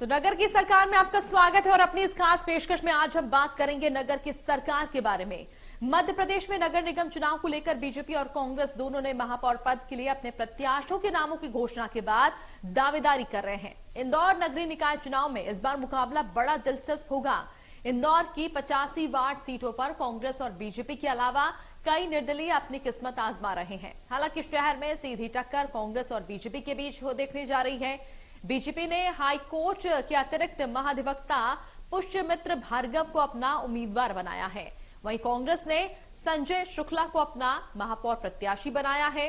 तो नगर की सरकार में आपका स्वागत है और अपनी इस खास पेशकश में आज हम बात करेंगे नगर की सरकार के बारे में। मध्य प्रदेश में नगर निगम चुनाव को लेकर बीजेपी और कांग्रेस दोनों ने महापौर पद के लिए अपने प्रत्याशियों के नामों की घोषणा के बाद दावेदारी कर रहे हैं। इंदौर नगरीय निकाय चुनाव में इस बार मुकाबला बड़ा दिलचस्प होगा। इंदौर की 85 वार्ड सीटों पर कांग्रेस और बीजेपी के अलावा कई निर्दलीय अपनी किस्मत आजमा रहे हैं। हालांकि शहर में सीधी टक्कर कांग्रेस और बीजेपी के बीच देखने जा रही है। बीजेपी ने हाईकोर्ट के अतिरिक्त महाधिवक्ता पुष्यमित्र भार्गव को अपना उम्मीदवार बनाया है। वहीं कांग्रेस ने संजय शुक्ला को अपना महापौर प्रत्याशी बनाया है।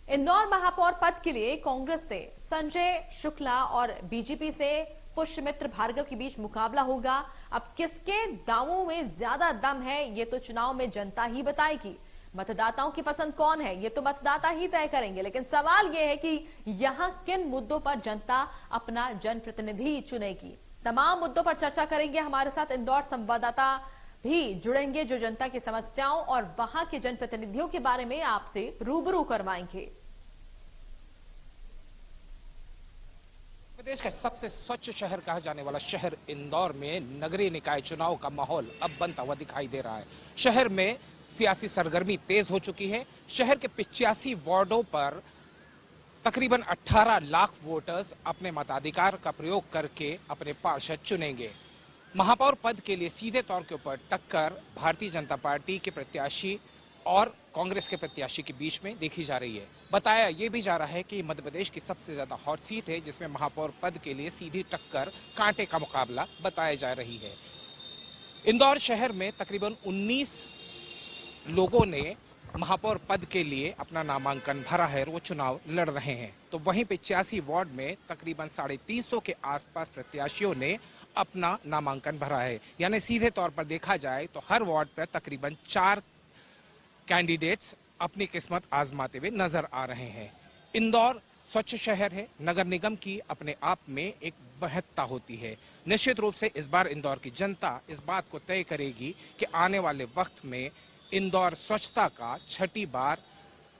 इंदौर महापौर पद के लिए कांग्रेस से संजय शुक्ला और बीजेपी से पुष्यमित्र भार्गव के बीच मुकाबला होगा। अब किसके दावों में ज्यादा दम है ये तो चुनाव में जनता ही बताएगी। मतदाताओं की पसंद कौन है ये तो मतदाता ही तय करेंगे, लेकिन सवाल यह है कि यहां किन मुद्दों पर जनता अपना जनप्रतिनिधि चुनेगी। तमाम मुद्दों पर चर्चा करेंगे। हमारे साथ इंदौर संवाददाता भी जुड़ेंगे जो जनता की समस्याओं और वहां के जनप्रतिनिधियों के बारे में आपसे रूबरू करवाएंगे। प्रदेश का सबसे स्वच्छ शहर कहा जाने वाला शहर इंदौर में नगरीय निकाय चुनाव का माहौल अब बनता हुआ दिखाई दे रहा है। शहर में सियासी सरगर्मी तेज हो चुकी है। शहर के 85 वार्डों पर तकरीबन 18 लाख वोटर्स अपने मताधिकार का प्रयोग करके अपने पार्षद चुनेंगे। महापौर पद के लिए सीधे तौर के ऊपर टक्कर भारतीय जनता पार्टी के प्रत्याशी और कांग्रेस के प्रत्याशी के बीच में देखी जा रही है। बताया यह भी जा रहा है कि मध्य प्रदेश की सबसे ज्यादा हॉट सीट है जिसमें महापौर पद के लिए सीधी टक्कर, कांटे का मुकाबला बताया जा रही है। इंदौर शहर में तकरीबन 19 लोगों ने महापौर पद के लिए अपना नामांकन भरा है और वो चुनाव लड़ रहे हैं। तो वहीं 85 वार्ड में तकरीबन 350 के आसपास प्रत्याशियों ने अपना नामांकन भरा है। यानी सीधे तौर पर देखा जाए तो हर वार्ड पर तकरीबन 4 कैंडिडेट्स अपनी किस्मत आजमाते हुए नजर आ रहे हैं। इंदौर स्वच्छ शहर है। नगर निगम की अपने आप में एक महत्ता होती है। निश्चित रूप से इस बार इंदौर की जनता इस बात को तय करेगी कि आने वाले वक्त में इंदौर स्वच्छता का छठी बार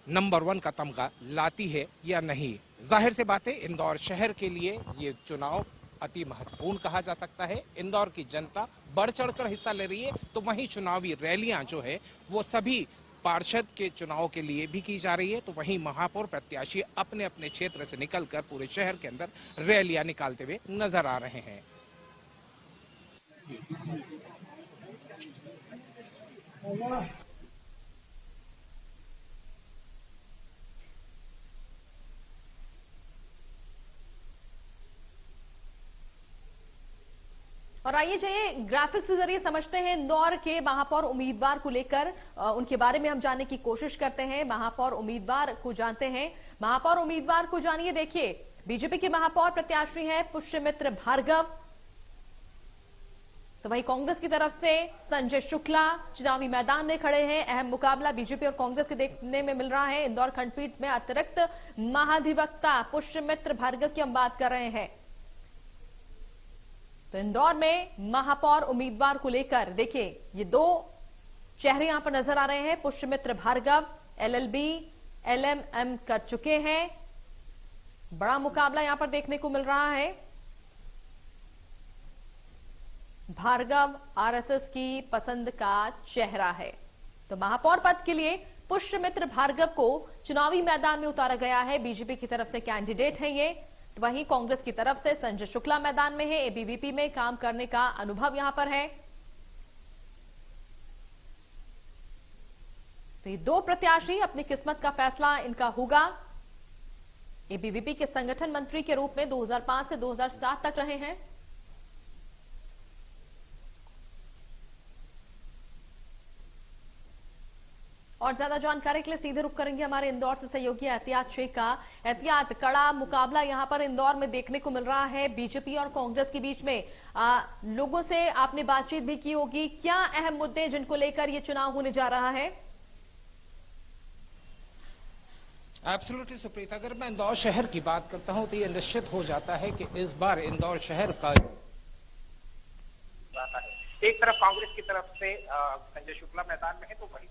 नंबर 1 का तमगा लाती है या नहीं। जाहिर सी बात है इंदौर शहर के लिए ये चुनाव अति महत्वपूर्ण कहा जा सकता है। इंदौर की जनता बढ़ चढ़कर हिस्सा ले रही है। तो वहीं चुनावी रैलियां जो है वो सभी पार्षद के चुनाव के लिए भी की जा रही है। तो वहीं महापौर प्रत्याशी अपने अपने क्षेत्र से निकलकर पूरे शहर के अंदर रैलियां निकालते हुए नजर आ रहे हैं। और आइए चाहिए ग्राफिक्स के जरिए समझते हैं इंदौर के महापौर उम्मीदवार को लेकर उनके बारे में हम जानने की कोशिश करते हैं। महापौर उम्मीदवार को जानते हैं। महापौर उम्मीदवार को जानिए। देखिए, बीजेपी के महापौर प्रत्याशी हैं पुष्यमित्र भार्गव। तो वहीं कांग्रेस की तरफ से संजय शुक्ला चुनावी मैदान में खड़े हैं। अहम मुकाबला बीजेपी और कांग्रेस के देखने में मिल रहा है। इंदौर खंडपीठ में अतिरिक्त महाधिवक्ता पुष्यमित्र भार्गव की हम बात कर रहे हैं। तो इंदौर में महापौर उम्मीदवार को लेकर देखिए ये दो चेहरे यहां पर नजर आ रहे हैं। पुष्यमित्र भार्गव एलएलबी एलएमएम कर चुके हैं। बड़ा मुकाबला यहां पर देखने को मिल रहा है। भार्गव आरएसएस की पसंद का चेहरा है। तो महापौर पद के लिए पुष्यमित्र भार्गव को चुनावी मैदान में उतारा गया है। बीजेपी की तरफ से कैंडिडेट है ये। तो वहीं कांग्रेस की तरफ से संजय शुक्ला मैदान में है। एबीवीपी में काम करने का अनुभव यहां पर है। तो ये दो प्रत्याशी अपनी किस्मत का फैसला इनका होगा। एबीवीपी के संगठन मंत्री के रूप में 2005 से 2007 तक रहे हैं। और ज्यादा जानकारी के लिए सीधे रुख करेंगे हमारे इंदौर से सहयोगी एहतियात शेख का। एहतियात, कड़ा मुकाबला यहां पर इंदौर में देखने को मिल रहा है बीजेपी और कांग्रेस के बीच में। लोगों से आपने बातचीत भी की होगी। क्या अहम मुद्दे जिनको लेकर ये चुनाव होने जा रहा है? एब्सोल्युटली सुप्रीत, अगर मैं इंदौर शहर की बात करता हूं तो ये निश्चित हो जाता है कि इस बार इंदौर शहर का एक तरफ कांग्रेस की तरफ से संजय शुक्ला मैदान में है तो वही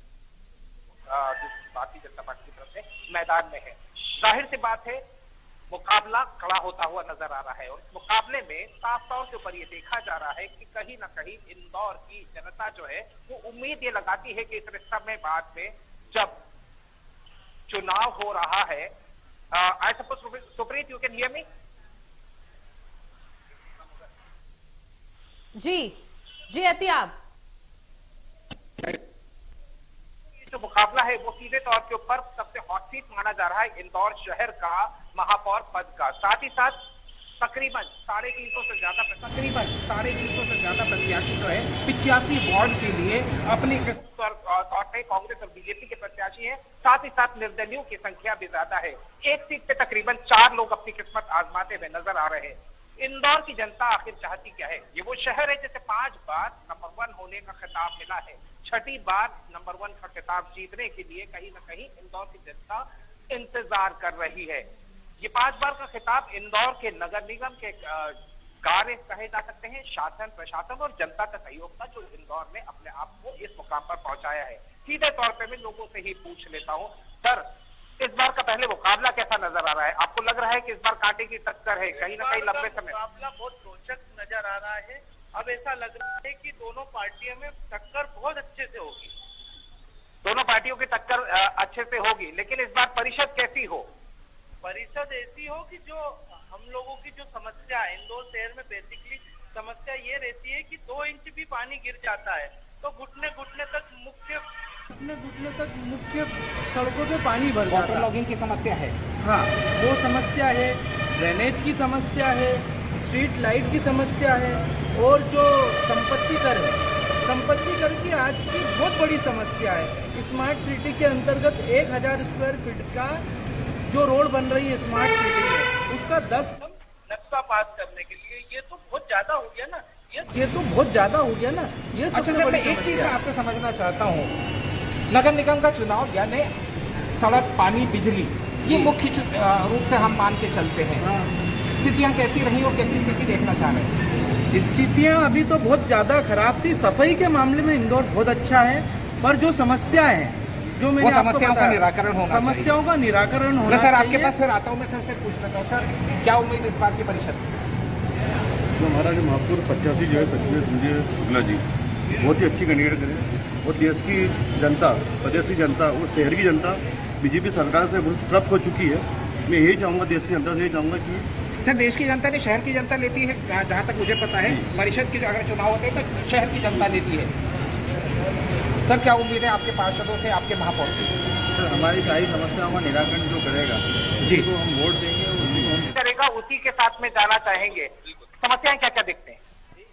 भारतीय जनता पार्टी की तरफ से मैदान में है। जाहिर सी बात है मुकाबला खड़ा होता हुआ नजर आ रहा है। और इस मुकाबले में साफ तौर के ऊपर ये देखा जा रहा है कि कहीं ना कहीं इंदौर की जनता जो है वो उम्मीद ये लगाती है कि इस समय बाद में जब चुनाव हो रहा है, I suppose Supreet you can hear me? जी जी एहतियाब। जो मुकाबला है वो सीधे तौर के ऊपर सबसे हॉट सीट माना जा रहा है इंदौर शहर का महापौर पद का। साथ ही साथ तकरीबन 350 से ज्यादा प्रत्याशी जो है 85 वार्ड के लिए अपनी तौर पे कांग्रेस और बीजेपी के प्रत्याशी हैं। साथ ही साथ निर्दलीयों की संख्या भी ज्यादा है। एक सीट पे तकरीबन 4 लोग अपनी किस्मत आजमाते हुए नजर आ रहे हैं। इंदौर की जनता आखिर चाहती क्या है? ये वो शहर है जिसे 5 बार नंबर 1 होने का खिताब मिला है। 6ठी बार नंबर 1 का खिताब जीतने के लिए कहीं ना कहीं इंदौर की जनता इंतजार कर रही है। ये 5 बार का खिताब इंदौर के नगर निगम के कार्य कहे जा सकते हैं, शासन प्रशासन और जनता का सहयोग था जो इंदौर ने अपने आप को इस मुकाम पर पहुंचाया है। सीधे तौर पे मैं लोगों से ही पूछ लेता हूं, सर इस बार का पहले मुकाबला कैसा नजर आ रहा है? आपको लग रहा है कि इस बार कांटे की टक्कर है कहीं ना कहीं लंबे समय? मुकाबला बहुत रोचक नजर आ रहा है। अब ऐसा लग रहा है कि दोनों पार्टियों में टक्कर बहुत अच्छे से होगी। दोनों पार्टियों की टक्कर अच्छे से होगी, लेकिन इस बार परिषद कैसी हो? परिषद ऐसी हो कि जो हम लोगों की जो समस्या है इंदौर शहर में, बेसिकली समस्या ये रहती है कि 2 इंच भी पानी गिर जाता है तो घुटने घुटने तक मुख्य सड़कों पे पानी भर जाता है। वाटर लॉगिंग की समस्या है। हाँ, वो समस्या है, ड्रेनेज की समस्या है, स्ट्रीट लाइट की समस्या है और जो संपत्ति कर की आज की बहुत बड़ी समस्या है। स्मार्ट सिटी के अंतर्गत 1000 स्क्वायर फीट का जो रोड बन रही है स्मार्ट सिटी में, उसका 10 नक्शा पास करने के लिए ये तो बहुत ज्यादा हो गया ना। ये तो बहुत ज्यादा हो गया ना। ये अच्छा सबसे सर, बड़ी मैं एक चीज समस्या है। आपसे समझना चाहता हूँ, नगर निगम का चुनाव यानी सड़क, पानी, बिजली, ये मुख्य रूप से हम मान के चलते हैं। स्थितियां कैसी रही और कैसी स्थिति देखना चाह रहे हैं? स्थितियां अभी तो बहुत ज्यादा खराब थी। सफाई के मामले में इंदौर बहुत अच्छा है, पर जो समस्या है, जो मैंने आपको समस्याओं का बताया, निराकरण होना चाहिए। समस्याओं का निराकरण होना सर आपके चाहिए। पास फिर आता हूँ, मैं सर से पूछ लेता हूँ, सर क्या उम्मीद इस बार की परिषद से? तो हमारा जो महापौर 85 जो है सचिव संजय शुक्ला जी बहुत ही अच्छी कैंडिडेट करें और देश की जनता, प्रदेश की जनता और शहर की जनता बीजेपी सरकार से बहुत तृप्त हो चुकी है। मैं यही चाहूँगा, देश की जनता से यही चाहूँगा कि सर देश की जनता ने शहर की जनता लेती है, जहाँ तक मुझे पता है परिषद की अगर चुनाव होते हैं तो शहर की जनता लेती है। सर क्या उम्मीद है आपके पार्षदों से, आपके महापौर से? सर हमारी सारी समस्याओं का निराकरण जो करेगा जी तो हम वोट देंगे, उसी को हम करेगा, उसी के साथ में जाना चाहेंगे। समस्याएं क्या क्या देखते हैं?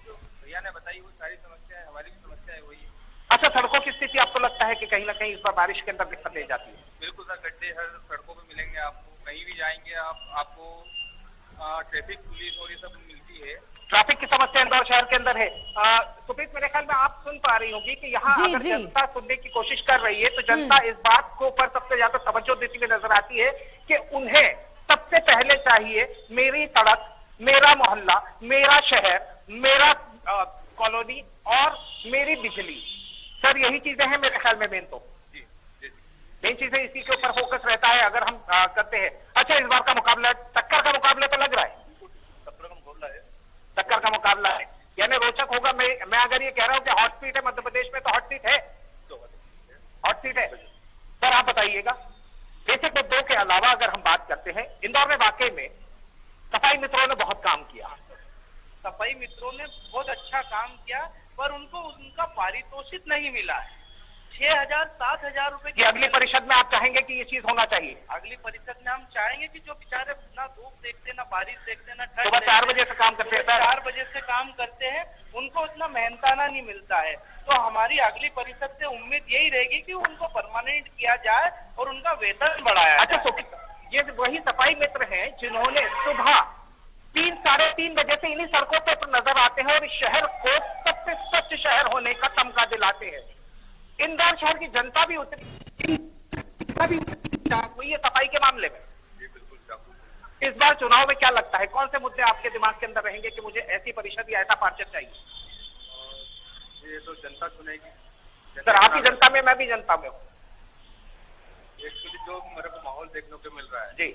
जो भैया ने बताई वो सारी समस्या है, हमारी भी समस्या है वही। अच्छा, सड़कों की स्थिति आपको लगता है कि कहीं ना कहीं इस बार बारिश के अंदर दिक्कत ले जाती है? बिल्कुल सर, गड्ढे हर सड़कों पे मिलेंगे आपको, कहीं भी जाएंगे आपको ट्रैफिक पुलिस और ये सब मिलती है। ट्रैफिक की समस्या इंदौर शहर के अंदर है। सुप्रीत, मेरे ख्याल में आप सुन पा रही होंगी कि यहाँ जी, अगर जी। जनता सुनने की कोशिश कर रही है तो जनता इस बात को ऊपर सबसे ज्यादा तवज्जो देती हुई नजर आती है कि उन्हें सबसे पहले चाहिए मेरी सड़क, मेरा मोहल्ला, मेरा शहर, मेरा कॉलोनी और मेरी बिजली। सर यही चीजें हैं मेरे ख्याल में मेन चीजें, इसी के ऊपर फोकस रहता है अगर हम करते हैं। अच्छा, इस बार का मुकाबला टक्कर का मुकाबला तो लग रहा है, टक्कर का मुकाबला है यानी रोचक होगा। मैं अगर ये कह रहा हूं कि हॉट सीट है मध्य प्रदेश में, तो हॉट सीट है, हॉट सीट है। सर आप बताइएगा, बेसिक मुद्दों के अलावा अगर हम बात करते हैं, इंदौर में वाकई में सफाई मित्रों ने बहुत काम किया। सफाई मित्रों ने बहुत अच्छा काम किया, पर उनको उनका पारितोषिक नहीं मिला है। 6,000-7,000 रुपए कि अगली परिषद में आप चाहेंगे कि ये चीज होना चाहिए? अगली परिषद में हम चाहेंगे कि जो बेचारे ना धूप देखते, ना बारिश देखते, ना सुबह 4 बजे से काम करते हैं सर। 4 बजे से काम करते हैं, उनको उतना मेहनताना नहीं मिलता है। तो हमारी अगली परिषद से उम्मीद यही रहेगी कि उनको परमानेंट किया जाए और उनका वेतन बढ़ाया अच्छा, जाए। ये वही सफाई मित्र हैं जिन्होंने सुबह 3-3:30 बजे से इन्हीं सड़कों पर नजर आते हैं और इस शहर को सबसे स्वच्छ शहर होने का तमगा दिलाते हैं। इंदौर शहर की जनता भी उतनी हुई है सफाई के मामले में। इस बार चुनाव में क्या लगता है, कौन से मुद्दे आपके दिमाग के अंदर रहेंगे कि मुझे ऐसी परिषद या ऐसा पार्षद चाहिए? ये तो जनता चुनेगी सर आप भी जनता में, मैं भी जनता में हूँ। एक्चुअली जो मेरे को माहौल देखने को मिल रहा है जी,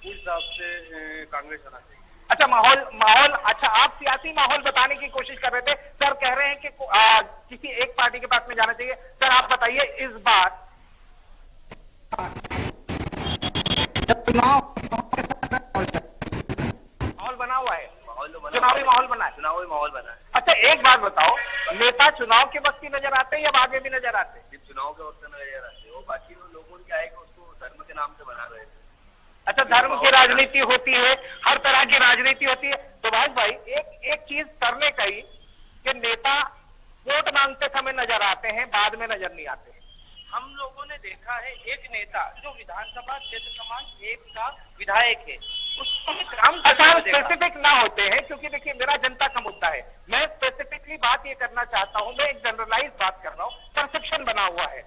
उस हिसाब से कांग्रेस आना चाहिए। अच्छा, माहौल अच्छा, आप सियासी माहौल बताने की कोशिश कर रहे थे सर, कह रहे हैं कि किसी एक पार्टी के पास में जाना चाहिए। सर आप बताइए, इस बार माहौल बना हुआ है, चुनावी माहौल बना है, चुनावी माहौल बना है। अच्छा एक बात बताओ, नेता चुनाव के वक्त ही नजर आते हैं या बाद में भी नजर आते हैं? जब चुनाव के वक्त नजर आते हैं, वो बाकी लोगों ने क्या है कि उसको धर्म के नाम से बना रहे थे। अच्छा, धर्म की राजनीति होती है, हर तरह की राजनीति होती है। सुभाष भाई, एक चीज सर ने कही कि नेता वोट मांगते समय नजर आते हैं, बाद में नजर नहीं आते। हम लोगों ने देखा है एक नेता जो विधानसभा क्षेत्र क्रमांक 1 का विधायक है, उसको काम अच्छा, स्पेसिफिक ना होते हैं, क्योंकि देखिए मेरा जनता का मुद्दा है, मैं स्पेसिफिकली बात ये करना चाहता हूं, मैं एक जनरलाइज बात कर रहा हूं, परसेप्शन बना हुआ है,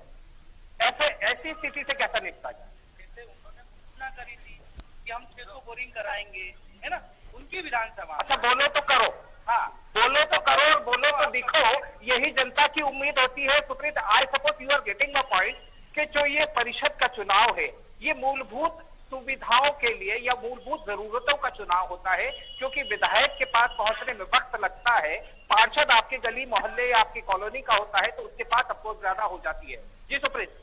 ऐसी स्थिति से कैसा निपटा जाए? जैसे उन्होंने घोषणा करी थी कि हम 600 बोरिंग कराएंगे, है ना, उनकी विधानसभा। अच्छा, बोलो तो करो, हाँ, बोलो तो करो और बोलो तो दिखो, यही जनता की उम्मीद होती है। Supreet, I suppose you are getting my point कि जो ये परिषद का चुनाव है, ये मूलभूत सुविधाओं के लिए या मूलभूत जरूरतों का चुनाव होता है, क्योंकि विधायक के पास पहुंचने में वक्त लगता है, पार्षद आपके गली मोहल्ले या आपकी कॉलोनी का होता है, तो उसके पास अफकोर्स ज्यादा हो जाती है। जी सुप्रीत।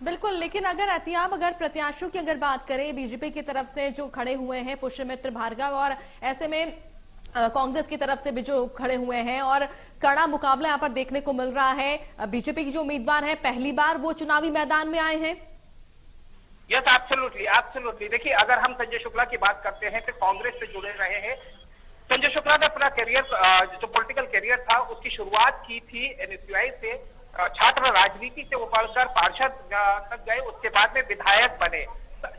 बिल्कुल, लेकिन अगर प्रत्याशियों की अगर बात करें, बीजेपी की तरफ से जो खड़े हुए हैं पुष्यमित्र भार्गव, और ऐसे में कांग्रेस की तरफ से भी जो खड़े हुए हैं, और कड़ा मुकाबला यहाँ पर देखने को मिल रहा है। बीजेपी की जो उम्मीदवार है, पहली बार वो चुनावी मैदान में आए हैं। Yes, absolutely. देखिए, अगर हम संजय शुक्ला की बात करते हैं तो कांग्रेस से जुड़े रहे हैं। संजय शुक्ला ने अपना करियर, जो पॉलिटिकल करियर था, उसकी शुरुआत की थी एनएसयूआई से, छात्र राजनीति से वो पढ़कर पार्षद तक गए, उसके बाद में विधायक बने।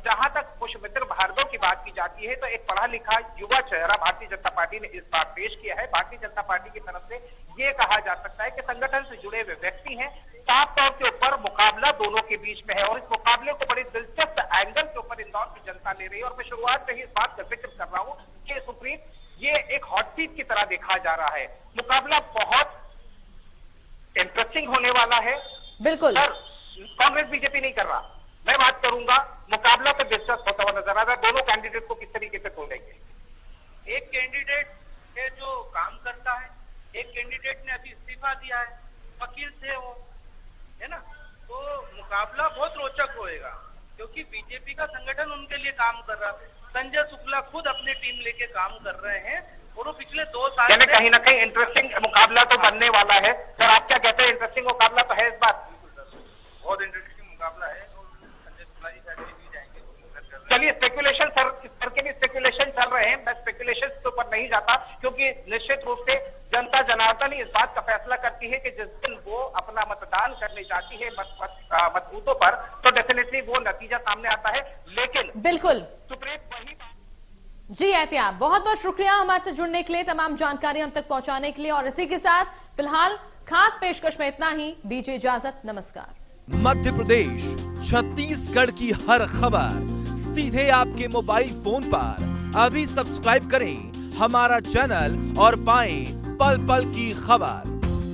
जहां तक पुष्यमित्र भार्गव की बात की जाती है, तो एक पढ़ा लिखा युवा चेहरा भारतीय जनता पार्टी ने इस बार पेश किया है। भारतीय जनता पार्टी की तरफ से ये कहा जा सकता है कि संगठन से जुड़े हुए व्यक्ति हैं, साफ तौर के ऊपर मुकाबला दोनों के बीच में है, और इस मुकाबले को बड़ी दिलचस्प एंगल के ऊपर इंदौर की जनता ले रही है। और मैं शुरुआत से ही इस बात का जिक्र कर रहा हूं कि सुप्रीत, ये एक हॉट सीट की तरह देखा जा रहा है। मुकाबला बहुत इंटरेस्टिंग होने वाला है। बिल्कुल सर, कांग्रेस बीजेपी नहीं कर रहा, मैं बात करूंगा, मुकाबला तो दिलचस्प होता हुआ नजर आ रहा है। दोनों कैंडिडेट को किस तरीके से खोलेंगे? एक कैंडिडेट है जो काम करता है, एक कैंडिडेट ने अभी इस्तीफा दिया है, वकील थे वो, है ना, तो मुकाबला बहुत रोचक होएगा, क्योंकि बीजेपी का संगठन उनके लिए काम कर रहा है। संजय शुक्ला खुद अपनी टीम लेके काम कर रहे हैं, और वो पिछले 2 साल यानी कहीं ना कहीं इंटरेस्टिंग मुकाबला तो बनने वाला है। सर आप क्या कहते हैं, इंटरेस्टिंग मुकाबला तो है इस बार? बहुत इंटरेस्टिंग मुकाबला है, और संजय शुक्ला जी शायद भी जाएंगे। चलिए, स्पेकुलेशन सर के भी स्पेकुलेशन चल रहे हैं, मैं स्पेकुलेशन के ऊपर नहीं जाता, क्योंकि निश्चित रूप से जनता जनार्दन ही इस बात का फैसला करती है कि जिस दिन वो अपना मतदान करने जाती है मतबूथों पर, तो डेफिनेटली वो नतीजा सामने आता है। लेकिन बिल्कुल सुप्रीत, वही बात। जी एहतियात, बहुत बहुत शुक्रिया हमारे से जुड़ने के लिए, तमाम जानकारी हम तक पहुंचाने के लिए। और इसी के साथ फिलहाल खास पेशकश में इतना ही, दीजिए इजाजत, नमस्कार। मध्य प्रदेश, छत्तीसगढ़ की हर खबर सीधे आपके मोबाइल फोन पर। अभी सब्सक्राइब करें हमारा चैनल और पाएं पल पल की खबर।